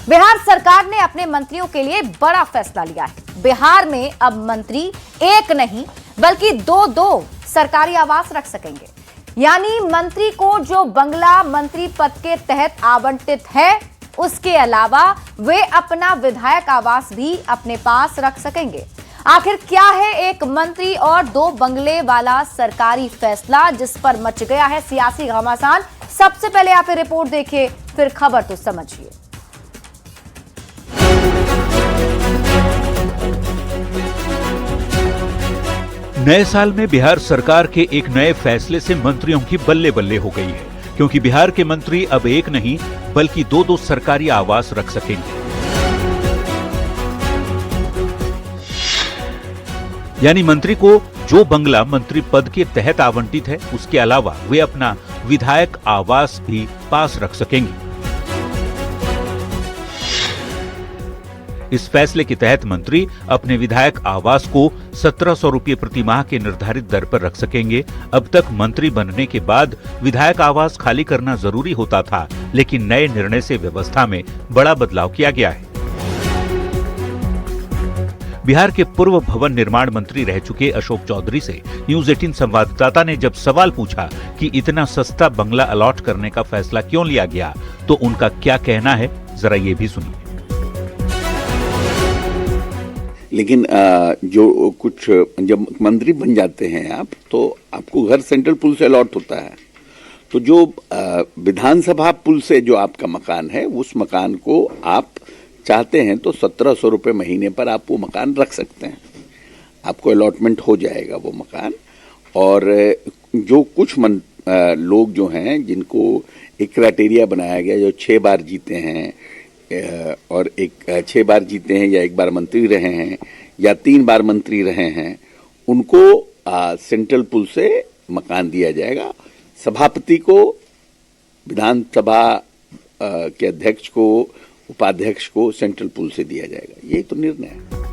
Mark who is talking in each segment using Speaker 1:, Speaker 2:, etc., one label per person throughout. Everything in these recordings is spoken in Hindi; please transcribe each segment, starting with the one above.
Speaker 1: बिहार सरकार ने अपने मंत्रियों के लिए बड़ा फैसला लिया है। बिहार में अब मंत्री एक नहीं बल्कि दो दो सरकारी आवास रख सकेंगे। यानी मंत्री को जो बंगला मंत्री पद के तहत आवंटित है, उसके अलावा वे अपना विधायक आवास भी अपने पास रख सकेंगे। आखिर क्या है एक मंत्री और दो बंगले वाला सरकारी फैसला जिस पर मच गया है सियासी घमासान? सबसे पहले आप ये रिपोर्ट देखिए, फिर खबर तो समझिए।
Speaker 2: नए साल में बिहार सरकार के एक नए फैसले से मंत्रियों की बल्ले बल्ले हो गई है, क्योंकि बिहार के मंत्री अब एक नहीं बल्कि दो दो सरकारी आवास रख सकेंगे। यानी मंत्री को जो बंगला मंत्री पद के तहत आवंटित है, उसके अलावा वे अपना विधायक आवास भी पास रख सकेंगे। इस फैसले के तहत मंत्री अपने विधायक आवास को 1700 रुपये प्रति माह के निर्धारित दर पर रख सकेंगे। अब तक मंत्री बनने के बाद विधायक आवास खाली करना जरूरी होता था, लेकिन नए निर्णय से व्यवस्था में बड़ा बदलाव किया गया है। बिहार के पूर्व भवन निर्माण मंत्री रह चुके अशोक चौधरी से न्यूज 18 संवाददाता ने जब सवाल पूछा कि इतना सस्ता बंगला अलॉट करने का फैसला क्यों लिया गया, तो उनका क्या कहना है, जरा ये भी सुनिए।
Speaker 3: लेकिन जो कुछ जब मंत्री बन जाते हैं आप, तो आपको घर सेंट्रल पुल से अलॉट होता है, तो जो विधानसभा पुल से जो आपका मकान है, उस मकान को आप चाहते हैं तो 1700 रुपये महीने पर आप वो मकान रख सकते हैं। आपको अलॉटमेंट हो जाएगा वो मकान। और जो कुछ लोग जो हैं जिनको एक क्राइटेरिया बनाया गया, जो 6 बार जीते हैं और 6 बार जीते हैं या 1 बार मंत्री रहे हैं या 3 बार मंत्री रहे हैं, उनको सेंट्रल पुल से मकान दिया जाएगा। सभापति को, विधानसभा के अध्यक्ष को, उपाध्यक्ष को सेंट्रल पुल से दिया जाएगा। यही तो निर्णय है।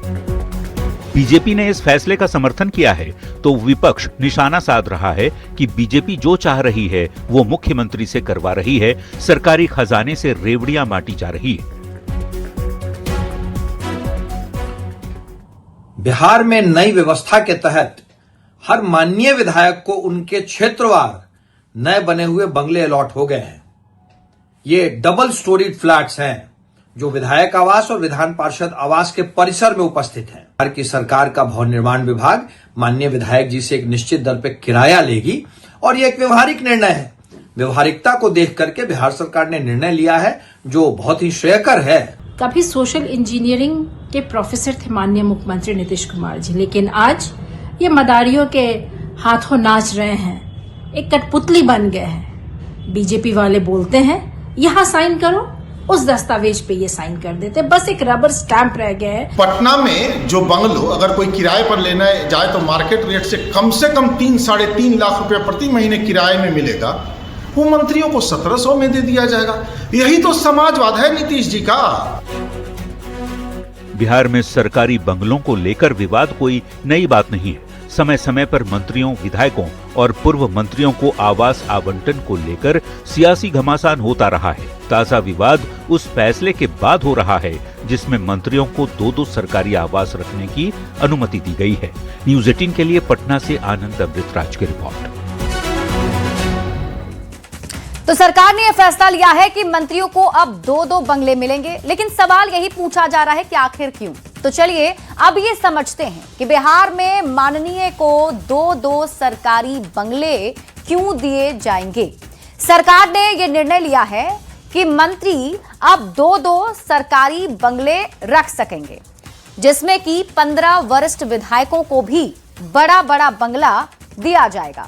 Speaker 2: बीजेपी ने इस फैसले का समर्थन किया है, तो विपक्ष निशाना साध रहा है कि बीजेपी जो चाह रही है वो मुख्यमंत्री से करवा रही है, सरकारी खजाने से रेवड़ियां बांटी जा रही है।
Speaker 4: बिहार में नई व्यवस्था के तहत हर माननीय विधायक को उनके क्षेत्रवार नए बने हुए बंगले अलॉट हो गए हैं। ये डबल स्टोरीड फ्लैट्स हैं जो विधायक आवास और विधान पार्षद आवास के परिसर में उपस्थित हैं। बिहार की सरकार का भवन निर्माण विभाग माननीय विधायक जी से एक निश्चित दर पर किराया लेगी और ये एक व्यवहारिक निर्णय है। व्यवहारिकता को देख करके बिहार सरकार ने निर्णय लिया है जो बहुत ही श्रेयकर है।
Speaker 5: कभी सोशल इंजीनियरिंग के प्रोफेसर थे माननीय मुख्यमंत्री नीतीश कुमार जी, लेकिन आज ये मदारियों के हाथों नाच रहे हैं, एक कठपुतली बन गए हैं। बीजेपी वाले बोलते हैं यहाँ साइन करो, उस दस्तावेज पे ये साइन कर देते, बस एक रबर स्टैंप रह गया है।
Speaker 6: पटना में जो बंगलो अगर कोई किराए पर लेना जाए तो मार्केट रेट से कम 3-3.5 लाख रुपए प्रति महीने किराए में मिलेगा, वो मंत्रियों को 1700 में दे दिया जाएगा। यही तो समाजवाद है नीतीश जी का।
Speaker 2: बिहार में सरकारी बंगलों को लेकर विवाद कोई नई बात नहीं है। समय समय पर मंत्रियों, विधायकों और पूर्व मंत्रियों को आवास आवंटन को लेकर सियासी घमासान होता रहा है। ताजा विवाद उस फैसले के बाद हो रहा है जिसमें मंत्रियों को दो दो सरकारी आवास रखने की अनुमति दी गई है। न्यूज 18 के लिए पटना से आनंद अमृतराज की रिपोर्ट।
Speaker 1: तो सरकार ने यह फैसला लिया है कि मंत्रियों को अब दो दो बंगले मिलेंगे, लेकिन सवाल यही पूछा जा रहा है कि आखिर क्यों? तो चलिए अब ये समझते हैं कि बिहार में माननीय को दो दो सरकारी बंगले क्यों दिए जाएंगे। सरकार ने यह निर्णय लिया है कि मंत्री अब दो दो सरकारी बंगले रख सकेंगे, जिसमें कि 15 वरिष्ठ विधायकों को भी बड़ा बड़ा बंगला दिया जाएगा।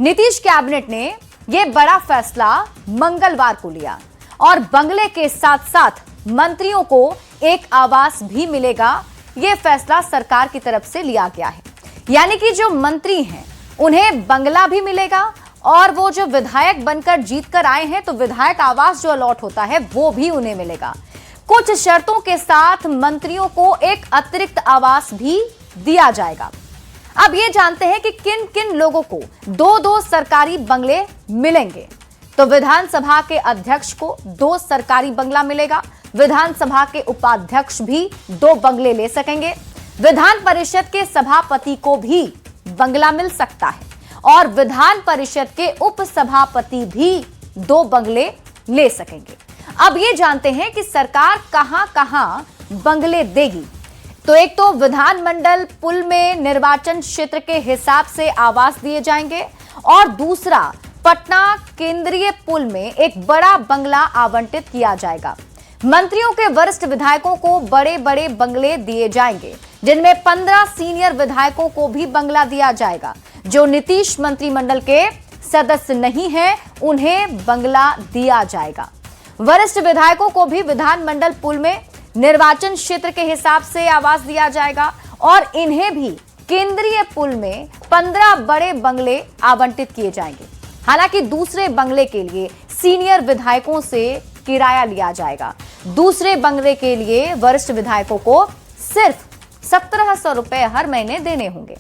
Speaker 1: नीतीश कैबिनेट ने यह बड़ा फैसला मंगलवार को लिया और बंगले के साथ साथ मंत्रियों को एक आवास भी मिलेगा। यह फैसला सरकार की तरफ से लिया गया है। यानी कि जो मंत्री हैं उन्हें बंगला भी मिलेगा और वो जो विधायक बनकर जीतकर आए हैं तो विधायक आवास जो अलॉट होता है वो भी उन्हें मिलेगा। कुछ शर्तों के साथ मंत्रियों को एक अतिरिक्त आवास भी दिया जाएगा। अब ये जानते हैं कि किन किन लोगों को दो दो सरकारी बंगले मिलेंगे। तो विधानसभा के अध्यक्ष को 2 सरकारी बंगला मिलेगा, विधानसभा के उपाध्यक्ष भी 2 बंगले ले सकेंगे। विधान परिषद के सभापति को भी बंगला मिल सकता है और विधान परिषद के उपसभापति भी 2 बंगले ले सकेंगे। अब ये जानते हैं कि सरकार कहां-कहां बंगले देगी। तो एक तो विधानमंडल पुल में निर्वाचन क्षेत्र के हिसाब से आवास दिए जाएंगे और दूसरा पटना केंद्रीय पुल में एक बड़ा बंगला आवंटित किया जाएगा। मंत्रियों के वरिष्ठ विधायकों को बड़े-बड़े बंगले दिए जाएंगे, जिनमें 15 सीनियर विधायकों को भी बंगला दिया जाएगा। जो नीतीश मंत्रिमंडल के सदस्य नहीं हैं, उन्हें बंगला दिया जाएगा। वरिष्ठ विधायकों को भी विधानमंडल पुल में निर्वाचन क्षेत्र के हिसाब से आवास दिया जाएगा और इन्हें भी केंद्रीय पुल में 15 बड़े बंगले आवंटित किए जाएंगे। हालांकि दूसरे बंगले के लिए सीनियर विधायकों से किराया लिया जाएगा। दूसरे बंगले के लिए वरिष्ठ विधायकों को सिर्फ 1700 रुपए हर महीने देने होंगे।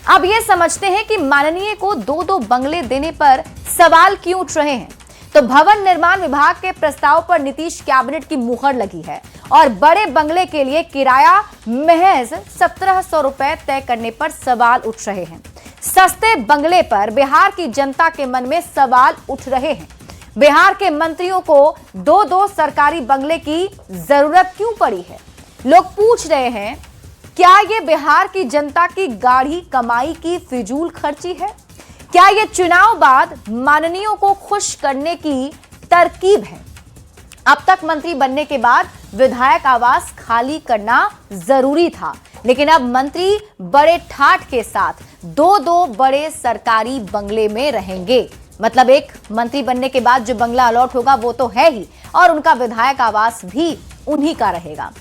Speaker 1: अब ये समझते हैं कि माननीय को 2-2 बंगले देने पर सवाल क्यों उठ रहे हैं। तो भवन निर्माण विभाग के प्रस्ताव पर नीतीश कैबिनेट की मुहर लगी है और बड़े बंगले के लिए किराया महज 1700 रुपए तय करने पर सवाल उठ रहे हैं। सस्ते बंगले पर बिहार की जनता के मन में सवाल उठ रहे हैं। बिहार के मंत्रियों को 2-2 सरकारी बंगले की जरूरत क्यों पड़ी है? लोग पूछ रहे हैं, क्या ये बिहार की जनता की गाढ़ी कमाई की फिजूल खर्ची है? क्या ये चुनाव बाद माननीयों को खुश करने की तरकीब है? अब तक मंत्री बनने के बाद विधायक आवास खाली करना जरूरी था, लेकिन अब मंत्री बड़े ठाठ के साथ 2-2 बड़े सरकारी बंगले में रहेंगे। मतलब एक मंत्री बनने के बाद जो बंगला अलॉट होगा वो तो है ही, और उनका विधायक आवास भी उन्हीं का रहेगा।